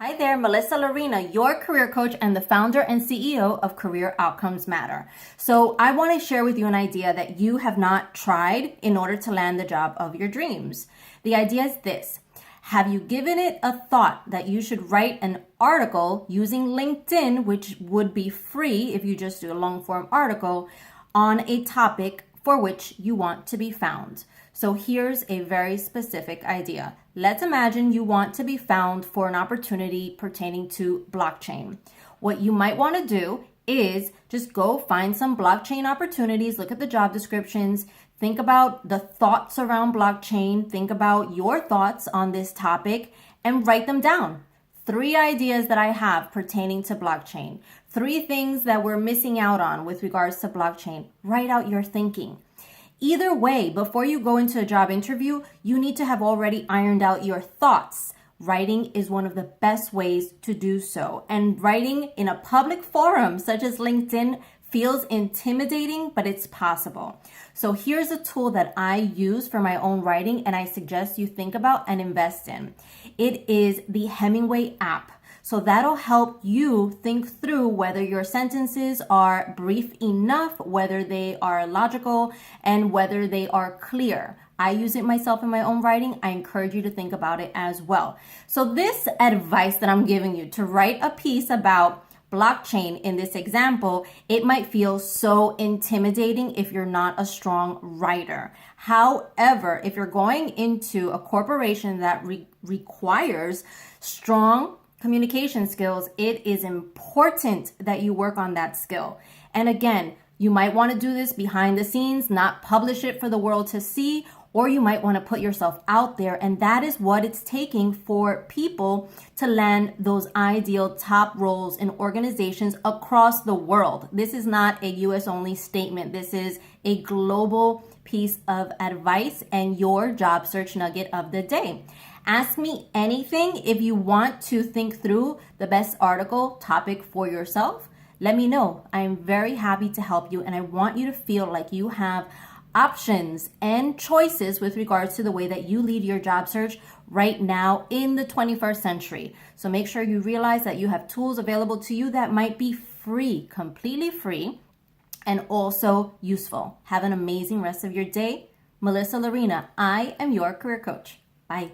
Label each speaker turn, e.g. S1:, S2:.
S1: Hi there, Melissa Lorena, your career coach and the founder and CEO of Career Outcomes Matter. So I want to share with you an idea that you have not tried in order to land the job of your dreams. The idea is this. Have you given it a thought that you should write an article using LinkedIn, which would be free if you just do a long form article, on a topic for which you want to be found? So here's a very specific idea. Let's imagine you want to be found for an opportunity pertaining to blockchain. What you might want to do is just go find some blockchain opportunities, look at the job descriptions, think about the thoughts around blockchain, think about your thoughts on this topic, and write them down. 3 ideas that I have pertaining to blockchain. 3 things that we're missing out on with regards to blockchain. Write out your thinking. Either way, before you go into a job interview, you need to have already ironed out your thoughts. Writing is one of the best ways to do so. And writing in a public forum such as LinkedIn feels intimidating, but it's possible. So here's a tool that I use for my own writing and I suggest you think about and invest in. It is the Hemingway App. So that'll help you think through whether your sentences are brief enough, whether they are logical, and whether they are clear. I use it myself in my own writing. I encourage you to think about it as well. So this advice that I'm giving you to write a piece about blockchain in this example, it might feel so intimidating if you're not a strong writer. However, if you're going into a corporation that requires strong communication skills, it is important that you work on that skill. And again, you might want to do this behind the scenes, not publish it for the world to see, or you might want to put yourself out there. And that is what it's taking for people to land those ideal top roles in organizations across the world. This is not a US only statement. This is a global piece of advice and your job search nugget of the day. Ask me anything if you want to think through the best article topic for yourself. Let me know. I am very happy to help you and I want you to feel like you have options and choices with regards to the way that you lead your job search right now in the 21st century. So make sure you realize that you have tools available to you that might be free, completely free, and also useful. Have an amazing rest of your day. Melissa Lorena, I am your career coach. Bye.